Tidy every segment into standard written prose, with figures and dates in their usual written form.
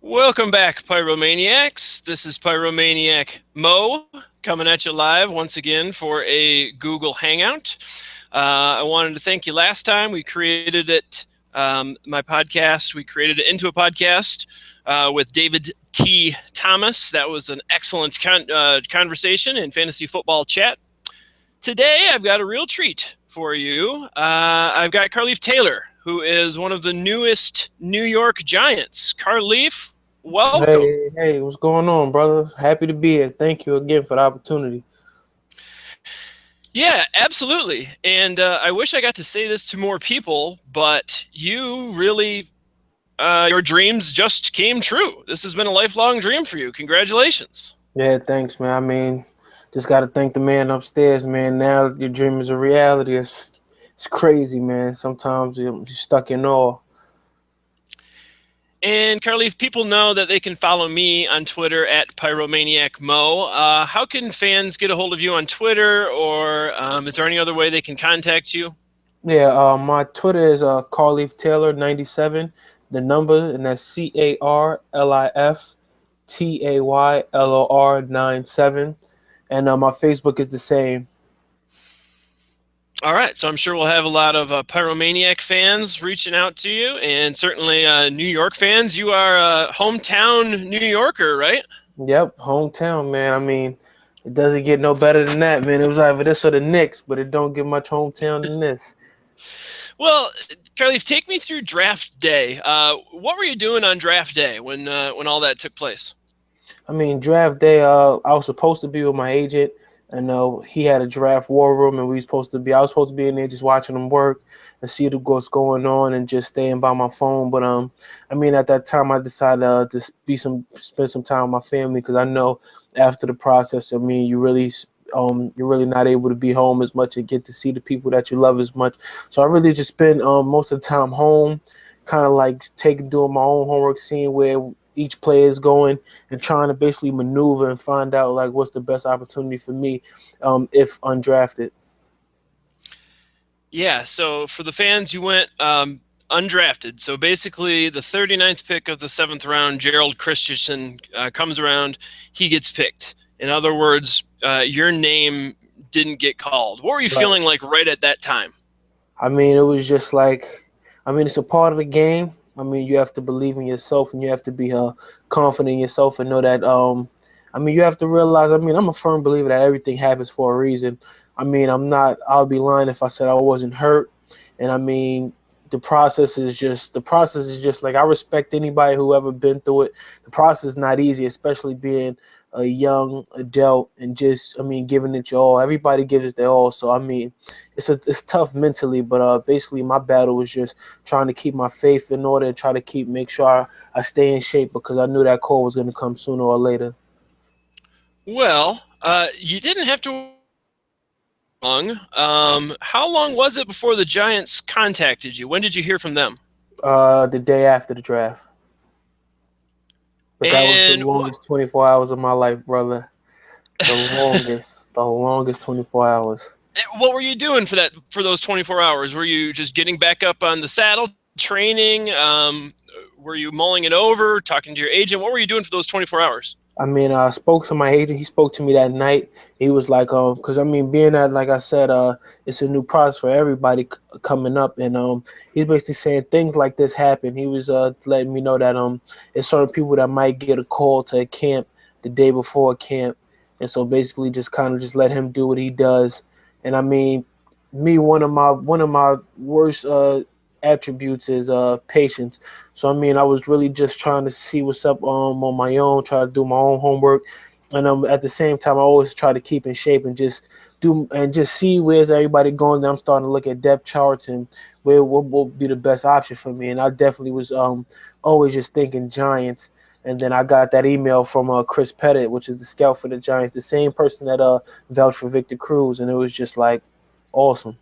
Welcome back, Pyromaniacs. This is Pyromaniac Mo coming at you live once again for a Google Hangout. I wanted to thank you last time. We created it, my podcast, we created it into a podcast with David T. Thomas. That was an excellent conversation in fantasy football chat. Today, I've got a real treat for you. I've got Carlif Taylor, who is one of the newest New York Giants. Carlif, welcome. Hey, what's going on, brothers? Happy to be here. Thank you again for the opportunity. Yeah, absolutely. And I wish I got to say this to more people, but you really, your dreams just came true. This has been a lifelong dream for you. Congratulations. Yeah, thanks, man. I mean, just got to thank the man upstairs, man. Now your dream is a reality. It's crazy, man. Sometimes you're stuck in awe. And Carly, if people know that they can follow me on Twitter at PyromaniacMo, how can fans get a hold of you on Twitter, or is there any other way they can contact you? Yeah, my Twitter is Carlif Taylor 97. The number, and that's CarlifTaylor 97. And my Facebook is the same. All right, so I'm sure we'll have a lot of Pyromaniac fans reaching out to you, and certainly New York fans. You are a hometown New Yorker, right? Yep, hometown, man. I mean, it doesn't get no better than that, man. It was either this or the Knicks, but it don't get much hometown than this. Well, Carly, take me through draft day. What were you doing on draft day when all that took place? I mean, draft day, I was supposed to be with my agent. And he had a draft war room, and I was supposed to be in there just watching him work and see what's going on and just staying by my phone. But I mean, at that time, I decided to spend some time with my family, because I know after the process, I mean, you're really not able to be home as much and get to see the people that you love as much. So I really just spend most of the time home, kind of like doing my own homework, seeing where each player is going, and trying to basically maneuver and find out like what's the best opportunity for me if undrafted. Yeah, so for the fans, you went undrafted. So basically the 39th pick of the 7th round, Gerald Christensen comes around, he gets picked. In other words, your name didn't get called. What were you feeling like right at that time? I mean, it was just like, I mean, it's a part of the game. I mean, you have to believe in yourself, and you have to be confident in yourself, and know that, I mean, you have to realize, I mean, I'm a firm believer that everything happens for a reason. I mean, I'll be lying if I said I wasn't hurt. And I mean, the process is just like, I respect anybody who ever been through it. The process is not easy, especially being a young adult and just, I mean, giving it your all. Everybody gives it their all. So, I mean, it's tough mentally, but basically my battle was just trying to keep my faith in order and try to make sure I stay in shape, because I knew that call was going to come sooner or later. Well, you didn't have to long. How long was it before the Giants contacted you? When did you hear from them? The day after the draft. But that was the longest 24 hours of my life, brother. The longest 24 hours. What were you doing for those 24 hours? Were you just getting back up on the saddle, training? Were you mulling it over, talking to your agent? What were you doing for those 24 hours? I mean, I spoke to my agent. He spoke to me that night. He was like, because I mean, being that, like I said, it's a new process for everybody coming up, and he's basically saying things like this happen. He was letting me know that there's certain people that might get a call to a camp the day before camp, and so basically just kind of just let him do what he does. And I mean, one of my worst attributes is patience. So I mean, I was really just trying to see what's up on my own, try to do my own homework, and at the same time, I always try to keep in shape and just see where's everybody going. Then I'm starting to look at depth charts and what will be the best option for me. And I definitely was always just thinking Giants. And then I got that email from Chris Pettit, which is the scout for the Giants, the same person that vouched for Victor Cruz, and it was just like awesome.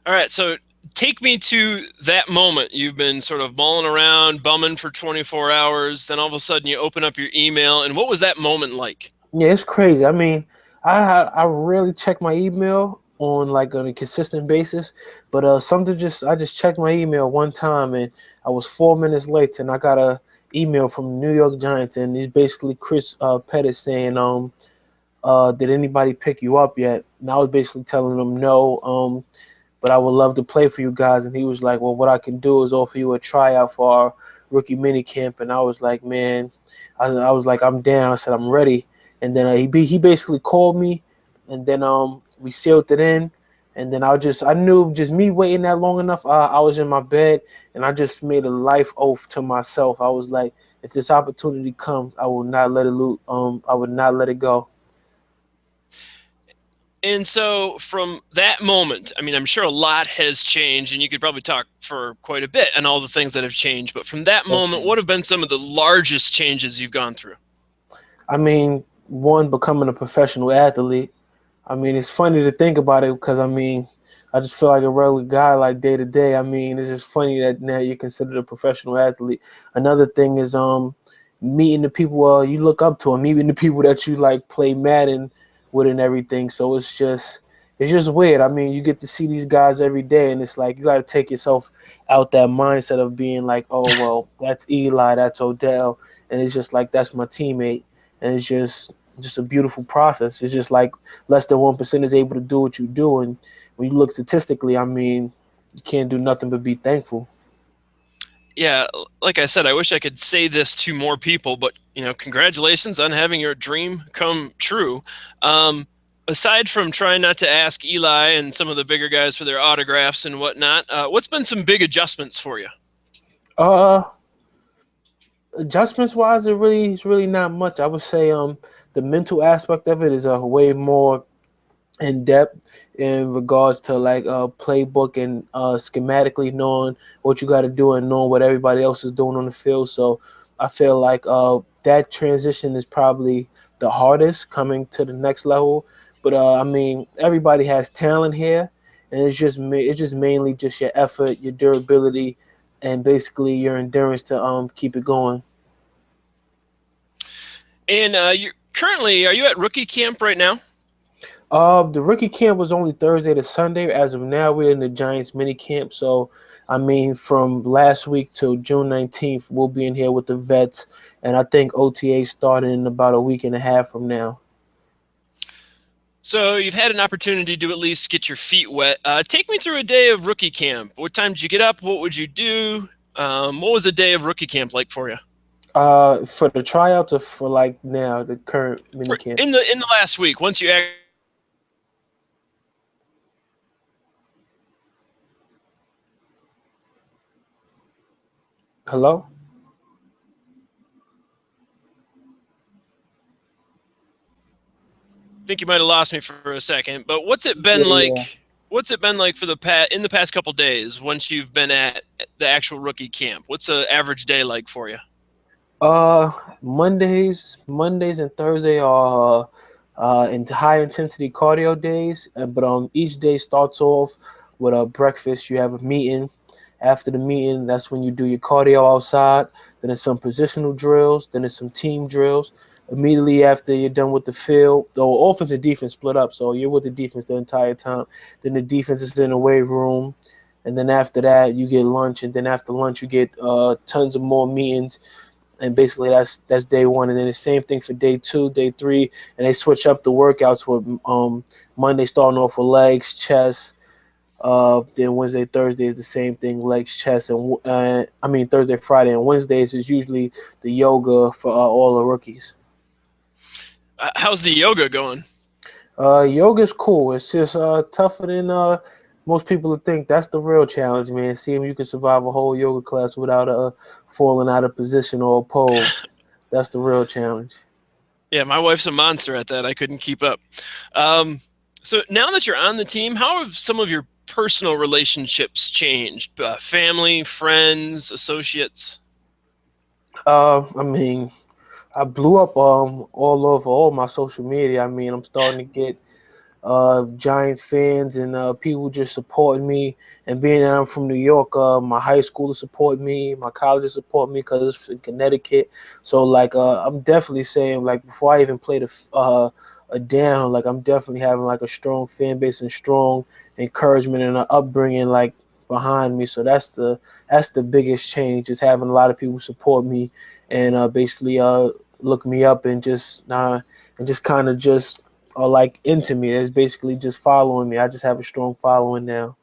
All right, so take me to that moment. You've been sort of mulling around, bumming for 24 hours. Then all of a sudden you open up your email. And what was that moment like? Yeah, it's crazy. I mean, I rarely check my email on a consistent basis, but I just checked my email one time, and I was 4 minutes late, and I got a email from the New York Giants, and it's basically Chris Pettis saying, did anybody pick you up yet? And I was basically telling him no, but I would love to play for you guys. And he was like, well, what I can do is offer you a tryout for our rookie mini camp. And I was like, man, I was like, I'm down. I said, I'm ready. And then he basically called me, and then we sealed it in. And then I knew just me waiting that long enough. I was in my bed, and I just made a life oath to myself. I was like, if this opportunity comes, I will not let it lose. I would not let it go. And so from that moment, I mean, I'm sure a lot has changed, and you could probably talk for quite a bit on all the things that have changed. But from that moment, what have been some of the largest changes you've gone through? I mean, one, becoming a professional athlete. I mean, it's funny to think about it because, I mean, I just feel like a regular guy, like day to day. I mean, it's just funny that now you're considered a professional athlete. Another thing is meeting the people you look up to, and meeting the people that you like play Madden with and everything. So it's just weird. I mean, you get to see these guys every day, and it's like you got to take yourself out that mindset of being like, oh well, that's Eli, that's Odell, and it's just like that's my teammate, and it's just a beautiful process. It's just like less than 1% is able to do what you do, and when you look statistically, I mean, you can't do nothing but be thankful. Yeah, like I said, I wish I could say this to more people, but congratulations on having your dream come true. Um, Aside from trying not to ask Eli and some of the bigger guys for their autographs and whatnot, what's been some big adjustments for you? Uh, Adjustments wise, it's really not much. I would say the mental aspect of it is way more in depth in regards to like playbook and schematically knowing what you got to do and knowing what everybody else is doing on the field. So I feel like that transition is probably the hardest coming to the next level. But I mean, everybody has talent here, and it's just mainly just your effort, your durability, and basically your endurance to keep it going. And you're currently, are you at rookie camp right now? The rookie camp was only Thursday to Sunday. As of now, we're in the Giants mini camp. So, I mean, from last week till June 19th, we'll be in here with the vets. And I think OTA started in about a week and a half from now. So you've had an opportunity to at least get your feet wet. Take me through a day of rookie camp. What time did you get up? What would you do? What was a day of rookie camp like for you? For the tryouts or for like now, the current mini camp? In the last week, once you Hello? think you might have lost me for a second, but what's it Yeah, been yeah. like? What's it been like for in the past couple days once you've been at the actual rookie camp? What's an average day like for you? Uh, Mondays and Thursday are in high intensity cardio days. But each day starts off with a breakfast. You have a meeting. After the meeting, that's when you do your cardio outside. Then there's some positional drills. Then there's some team drills. Immediately after you're done with the field, the offense and defense split up, so you're with the defense the entire time. Then the defense is in the weight room, and then after that you get lunch, and then after lunch you get tons of more meetings, and basically that's day one. And then the same thing for day two, day three, and they switch up the workouts with Monday starting off with legs, chest. Then Wednesday, Thursday is the same thing, legs, chest, and I mean Thursday, Friday, and Wednesdays is usually the yoga for all the rookies. How's the yoga going? Yoga's cool. It's just tougher than most people would think. That's the real challenge, man. Seeing if you can survive a whole yoga class without falling out of position or a pose. That's the real challenge. Yeah, my wife's a monster at that. I couldn't keep up. Um, so now that you're on the team, how have some of your personal relationships changed? Family, friends, associates? I mean, I blew up all over all my social media. I mean, I'm starting to get Giants fans and people just supporting me. And being that I'm from New York, my high school support me, my college support me because it's in Connecticut. So like, I'm definitely saying like before I even played a down, like I'm definitely having like a strong fan base and strong encouragement and an upbringing like behind me. So that's the biggest change, is having a lot of people support me and basically look me up and just kind of just are like into me. It's basically just following me. I just have a strong following now.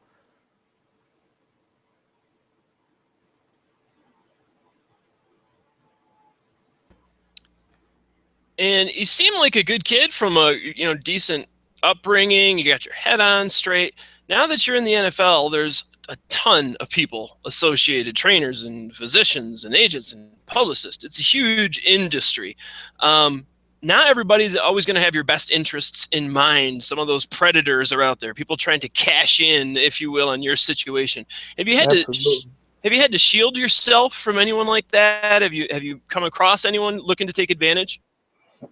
And you seem like a good kid from a decent upbringing. You got your head on straight. Now that you're in the NFL, there's a ton of people associated, trainers and physicians and agents and publicists. It's a huge industry. Not everybody's always going to have your best interests in mind. Some of those predators are out there, people trying to cash in, if you will, on your situation. Have you had to Absolutely. have you had to shield yourself from anyone like that? Have you come across anyone looking to take advantage?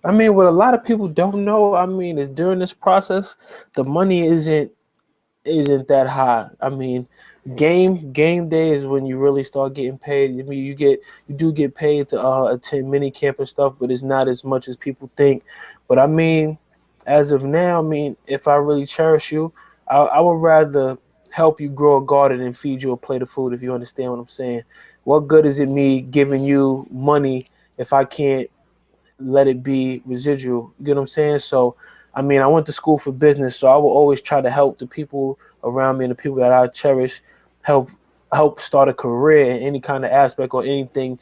I mean, what a lot of people don't know, I mean, is during this process, the money isn't that high. I mean, game day is when you really start getting paid. I mean, you do get paid to attend mini camp and stuff, but it's not as much as people think. But I mean, as of now, I mean, if I really cherish you, I would rather help you grow a garden and feed you a plate of food. If you understand what I'm saying, what good is it me giving you money if I can't let it be residual? You get what I'm saying? So, I mean, I went to school for business, so I will always try to help the people around me and the people that I cherish, help start a career in any kind of aspect or anything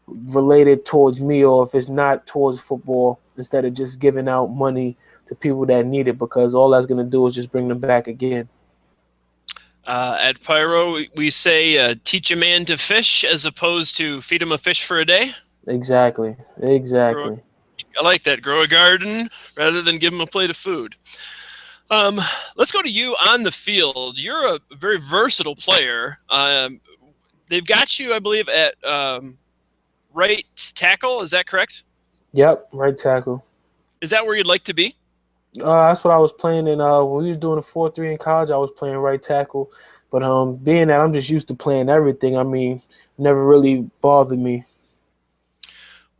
related towards me, or if it's not towards football, instead of just giving out money to people that need it, because all that's gonna do is just bring them back again. At Pyro, we say teach a man to fish as opposed to feed him a fish for a day. Exactly. Grow, Exactly. I like that. Grow a garden rather than give him a plate of food. Um, let's go to you on the field. You're a very versatile player. They've got you, I believe, at right tackle. Is that correct? Yep. Right tackle. Is that where you'd like to be? That's what I was playing in. When we was doing the 4-3 in college, I was playing right tackle. But being that I'm just used to playing everything, I mean, never really bothered me.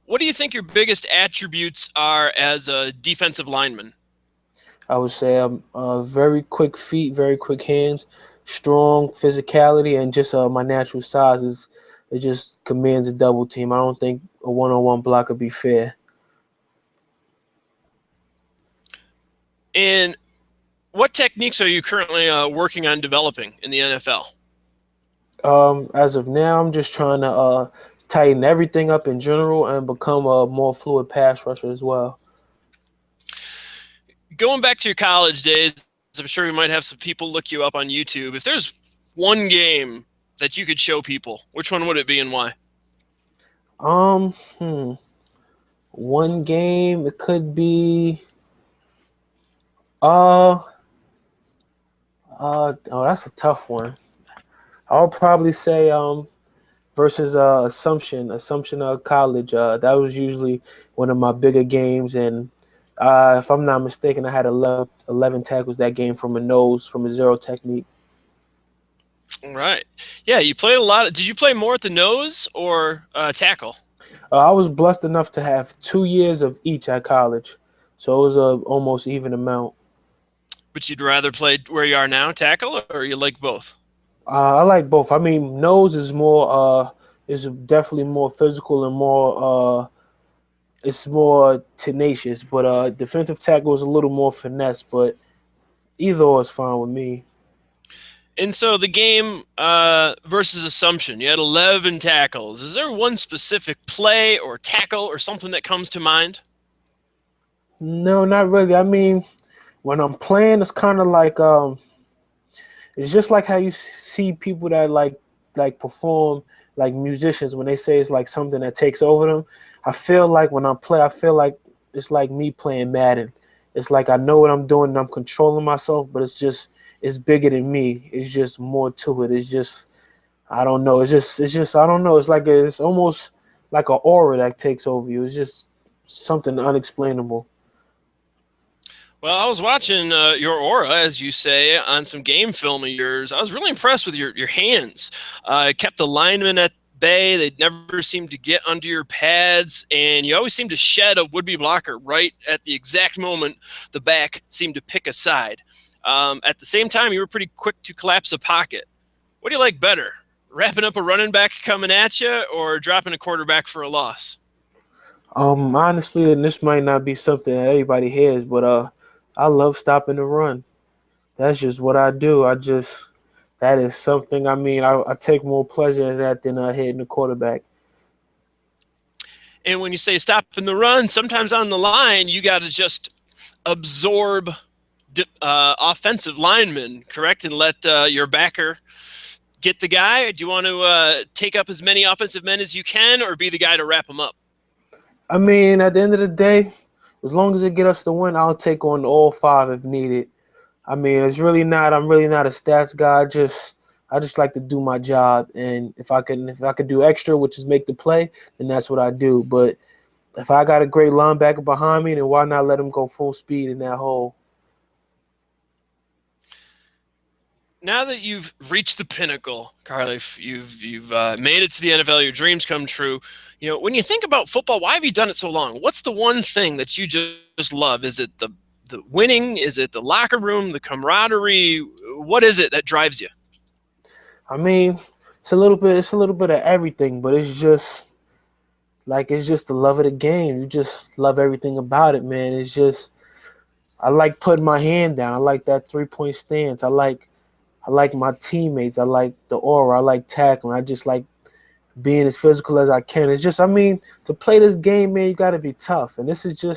What do you think your biggest attributes are as a defensive lineman? I would say very quick feet, very quick hands, strong physicality, and just my natural size is it just commands a double team. I don't think a one-on-one block would be fair. And what techniques are you currently working on developing in the NFL? As of now, I'm just trying to tighten everything up in general and become a more fluid pass rusher as well. Going back to your college days, I'm sure we might have some people look you up on YouTube. If there's one game that you could show people, which one would it be and why? Um, hmm. One game it could be uh oh, that's a tough one. I'll probably say versus Assumption College. That was usually one of my bigger games, and if I'm not mistaken, I had 11 tackles that game from a nose, from a zero technique. All right. Yeah, you played a lot. Did you play more at the nose or tackle? I was blessed enough to have 2 years of each at college, so it was a almost even amount. But you'd rather play where you are now, tackle, or you like both? I like both. I mean, nose is definitely more physical and more it's more tenacious, but defensive tackle is a little more finesse. But either or is fine with me. And so the game versus Assumption, you had 11 tackles. Is there one specific play or tackle or something that comes to mind? No, not really. I mean, when I'm playing, it's kind of like it's just like how you see people that like perform like musicians when they say it's like something that takes over them. I feel like when I play, I feel like it's like me playing Madden. It's like I know what I'm doing and I'm controlling myself, but it's bigger than me. It's just more to it. It's just I don't know. It's just I don't know. It's almost like an aura that takes over you. It's just something unexplainable. Well, I was watching your aura, as you say, on some game film of yours. I was really impressed with your hands. It kept the linemen at bay. They never seemed to get under your pads, and you always seemed to shed a would-be blocker right at the exact moment the back seemed to pick a side. At the same time, you were pretty quick to collapse a pocket. What do you like better? Wrapping up a running back coming at you or dropping a quarterback for a loss? Honestly, and this might not be something that everybody hears, but I love stopping the run. That's just what I do. That is something. I mean, I take more pleasure in that than hitting the quarterback. And when you say stopping the run, sometimes on the line, you got to just absorb offensive linemen, correct? And let your backer get the guy? Do you want to take up as many offensive men as you can or be the guy to wrap them up? I mean, at the end of the day, as long as it get us the win, I'll take on all five if needed. I mean, I'm really not a stats guy. I just like to do my job, and if I could do extra, which is make the play, then that's what I do. But if I got a great linebacker behind me, then why not let him go full speed in that hole? Now that you've reached the pinnacle, Carlif, you've made it to the NFL, your dreams come true. You know, when you think about football, why have you done it so long? What's the one thing that you just love? Is it the winning? Is it the locker room, the camaraderie? What is it that drives you? I mean, it's a little bit of everything, but it's just the love of the game. You just love everything about it, man. I like putting my hand down. I like that 3-point stance. I like my teammates. I like the aura. I like tackling. I just like being as physical as I can. It's just, I mean, to play this game, man, you got to be tough. And it's a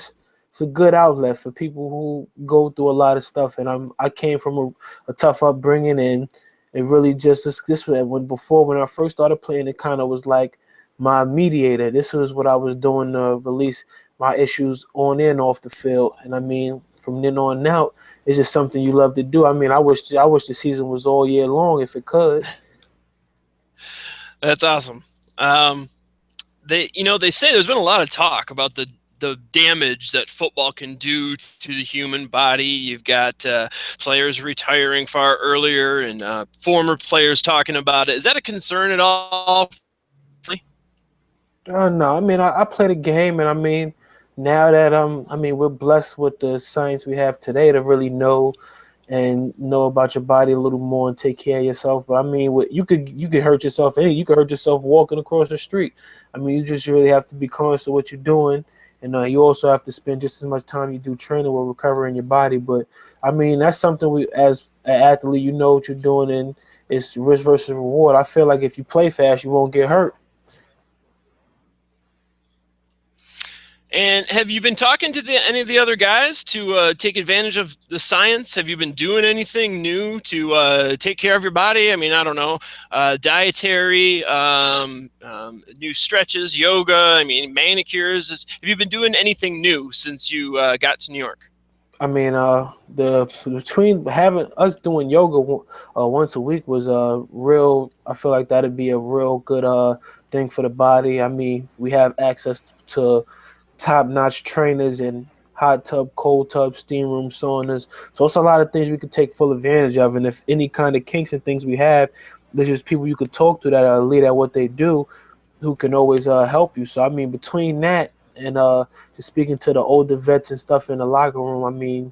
good outlet for people who go through a lot of stuff. And I came from a tough upbringing, and it really just when I first started playing, it kind of was like my mediator. This was what I was doing to release my issues on and off the field. And I mean, from then on out, it's just something you love to do. I mean, I wish the season was all year long if it could. That's awesome. They say there's been a lot of talk about the damage that football can do to the human body. You've got players retiring far earlier and former players talking about it. Is that a concern at all? No, I mean, I play the game, and I mean, now that I mean, we're blessed with the science we have today to really know about your body a little more and take care of yourself. But I mean, you could hurt yourself. You could hurt yourself walking across the street. I mean, you just really have to be conscious of what you're doing, and you also have to spend just as much time you do training with recovering your body. But I mean, that's something we, as an athlete, you know what you're doing, and it's risk versus reward. I feel like if you play fast, you won't get hurt. And have you been talking to any of the other guys to take advantage of the science? Have you been doing anything new to take care of your body? I mean, I don't know, dietary, new stretches, yoga. I mean, manicures. Have you been doing anything new since you got to New York? I mean, the between having us doing yoga once a week was a real. I feel like that'd be a real good thing for the body. I mean, we have access to top-notch trainers and hot tub, cold tub, steam room, saunas. So it's a lot of things we could take full advantage of. And if any kind of kinks and things we have, there's just people you could talk to that are elite at what they do, who can always help you. So I mean, between that and just speaking to the older vets and stuff in the locker room, I mean,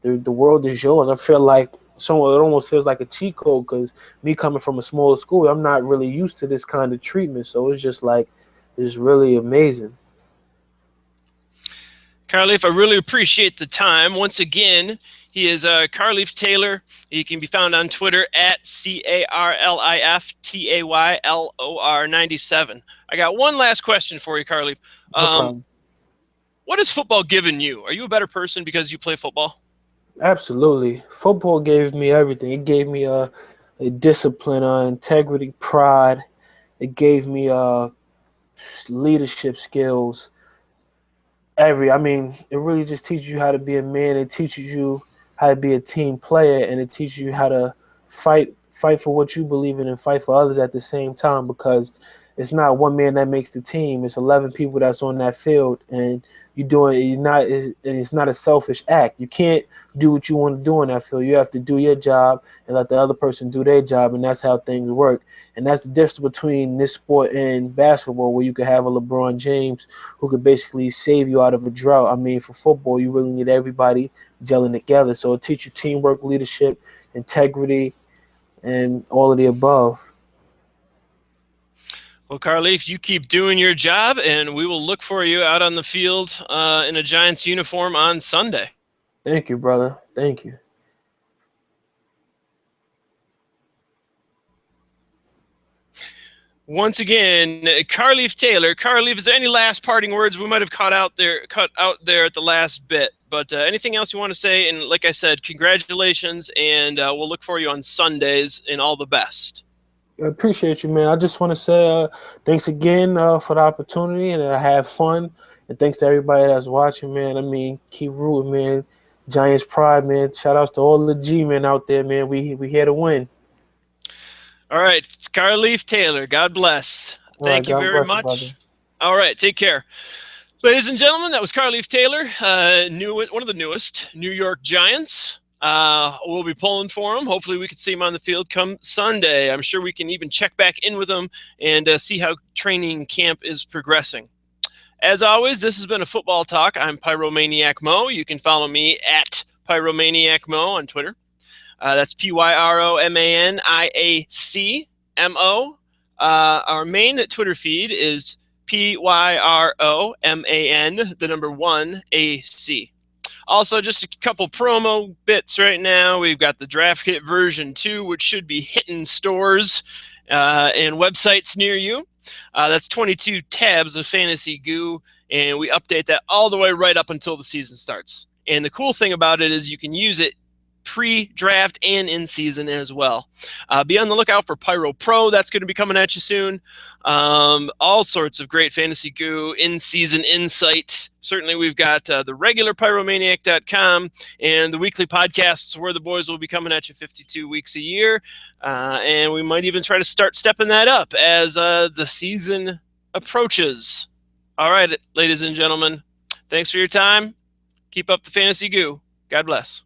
the world is yours. I feel like it almost feels like a cheat code because me coming from a smaller school, I'm not really used to this kind of treatment. So it's just like it's really amazing. Carlif, I really appreciate the time. Once again, he is Carlif Taylor. He can be found on Twitter at CarlifTaylor97. I got one last question for you, Carlif. No problem. What has football given you? Are you a better person because you play football? Absolutely. Football gave me everything. It gave me a discipline, integrity, pride. It gave me leadership skills. I mean, it really just teaches you how to be a man. It teaches you how to be a team player, and it teaches you how to fight for what you believe in and fight for others at the same time, because it's not one man that makes the team. It's 11 people that's on that field, and it's not a selfish act. You can't do what you want to do on that field. You have to do your job and let the other person do their job, and that's how things work. And that's the difference between this sport and basketball, where you could have a LeBron James who could basically save you out of a drought. I mean, for football, you really need everybody gelling together. So it teaches you teamwork, leadership, integrity, and all of the above. Well, Carlif, you keep doing your job, and we will look for you out on the field in a Giants uniform on Sunday. Thank you, brother. Thank you. Once again, Carlif Taylor. Carlif, is there any last parting words we might have cut out there at the last bit? But anything else you want to say? And like I said, congratulations, and we'll look for you on Sundays, and all the best. I appreciate you, man. I just want to say thanks again for the opportunity, and I have fun. And thanks to everybody that's watching, man. I mean, keep rooting, man. Giants pride, man. Shout outs to all the G men out there, man. We here to win. All right, Carlif Taylor. God bless. All right, Thank you God very bless you, brother. much. All right, take care. Ladies and gentlemen, that was Carlif Taylor, one of the newest New York Giants. We'll be pulling for him. Hopefully we can see him on the field come Sunday. I'm sure we can even check back in with him and see how training camp is progressing. As always, this has been a Football Talk. I'm PyromaniacMo. You can follow me at PyromaniacMo on Twitter. That's PyromaniacMo. Our main Twitter feed is PYROMAN, the number 1AC. Also, just a couple promo bits right now. We've got the Draft Kit version 2, which should be hitting stores and websites near you. That's 22 tabs of fantasy goo, and we update that all the way right up until the season starts. And the cool thing about it is you can use it pre-draft and in season as well. Be on the lookout for Pyro Pro. That's going to be coming at you soon. All sorts of great fantasy goo, in-season insight. Certainly we've got the regular pyromaniac.com and the weekly podcasts where the boys will be coming at you 52 weeks a year. And we might even try to start stepping that up as the season approaches. All right, ladies and gentlemen, thanks for your time. Keep up the fantasy goo. God bless.